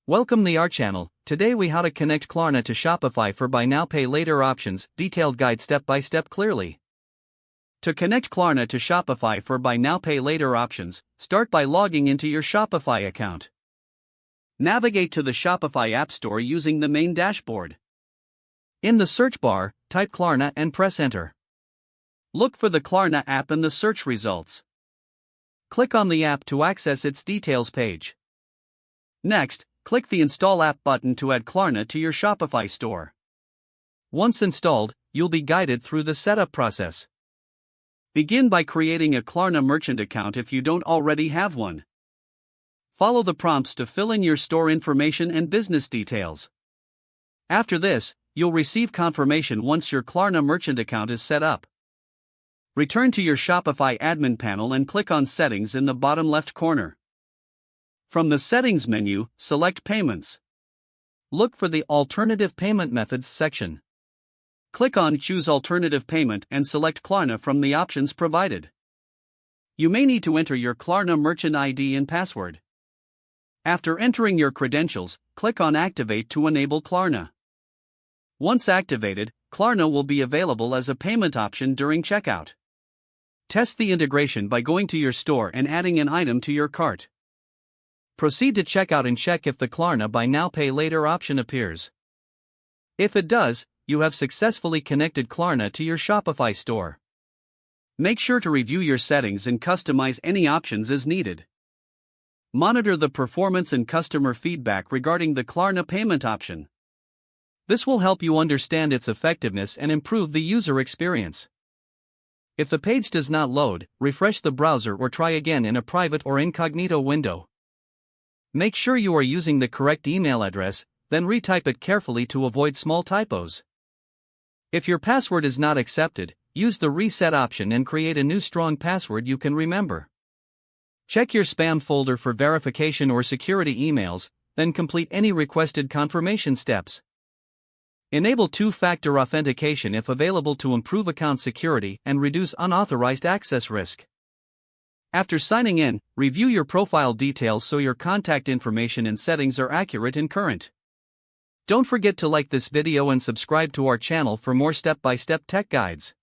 Welcome to our channel. Today we how to connect Klarna to Shopify for buy now pay later options, detailed guide step by step clearly. To connect Klarna to Shopify for buy now pay later options, start by logging into your Shopify account. Navigate to the Shopify App Store using the main dashboard. In the search bar, type Klarna and press enter. Look for the Klarna app in the search results. Click on the app to access its details page. Next, click the Install App button to add Klarna to your Shopify store. Once installed, you'll be guided through the setup process. Begin by creating a Klarna merchant account if you don't already have one. Follow the prompts to fill in your store information and business details. After this, you'll receive confirmation once your Klarna merchant account is set up. Return to your Shopify admin panel and click on Settings in the bottom left corner. From the Settings menu, select Payments. Look for the Alternative Payment Methods section. Click on Choose Alternative Payment and select Klarna from the options provided. You may need to enter your Klarna merchant ID and password. After entering your credentials, click on Activate to enable Klarna. Once activated, Klarna will be available as a payment option during checkout. Test the integration by going to your store and adding an item to your cart. Proceed to checkout and check if the Klarna buy now pay later option appears. If it does, you have successfully connected Klarna to your Shopify store. Make sure to review your settings and customize any options as needed. Monitor the performance and customer feedback regarding the Klarna payment option. This will help you understand its effectiveness and improve the user experience. If the page does not load, refresh the browser or try again in a private or incognito window. Make sure you are using the correct email address, then retype it carefully to avoid small typos. If your password is not accepted, use the reset option and create a new strong password you can remember. Check your spam folder for verification or security emails, then complete any requested confirmation steps. Enable two-factor authentication if available to improve account security and reduce unauthorized access risk. After signing in, review your profile details so your contact information and settings are accurate and current. Don't forget to like this video and subscribe to our channel for more step-by-step tech guides.